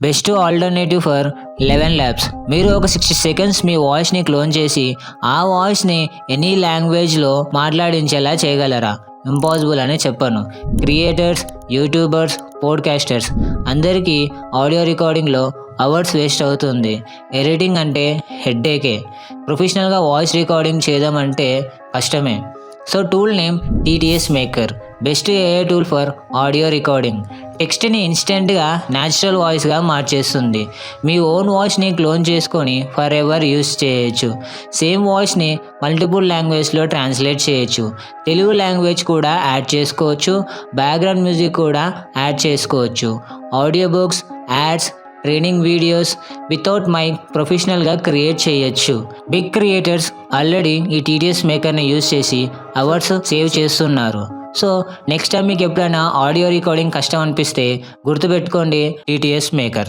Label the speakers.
Speaker 1: Best alternative for 11 labs. మీరు ఒక 60 seconds మీ వాయిస్ని క్లోన్ చేసి ఆ వాయిస్ని ఎనీ లాంగ్వేజ్లో మాట్లాడించేలా చేయగలరా? ఇంపాసిబుల్ అని చెప్పను. క్రియేటర్స్, యూట్యూబర్స్, పోడ్కాస్టర్స్ అందరికీ ఆడియో రికార్డింగ్లో అవర్స్ వేస్ట్ అవుతుంది. ఎడిటింగ్ అంటే హెడ్ఏకే. ప్రొఫెషనల్గా వాయిస్ రికార్డింగ్ చేద్దామంటే కష్టమే. So tool name TTS maker. Best AI tool for audio recording. టెక్స్ట్ని ఇన్స్టెంట్గా న్యాచురల్ వాయిస్గా మార్చేస్తుంది. మీ ఓన్ వాయిస్ని క్లోన్ చేసుకొని ఫర్ ఎవర్ యూస్ చేయొచ్చు. సేమ్ వాయిస్ని మల్టిపుల్ లాంగ్వేజ్లో ట్రాన్స్లేట్ చేయొచ్చు. తెలుగు లాంగ్వేజ్ కూడా యాడ్ చేసుకోవచ్చు. బ్యాక్గ్రౌండ్ మ్యూజిక్ కూడా యాడ్ చేసుకోవచ్చు. Audio books, ads, training videos without mic ప్రొఫెషనల్గా క్రియేట్ చేయొచ్చు. బిగ్ క్రియేటర్స్ ఆల్రెడీ ఈ టీటీఎస్ మేకర్ని యూజ్ చేసి అవర్స్ సేవ్ చేస్తున్నారు. సో నెక్స్ట్ టైం మీకు ఎప్పుడైనా ఆడియో రికార్డింగ్ కష్టం అనిపిస్తే గుర్తుపెట్టుకోండి టీటీఎస్ మేకర్.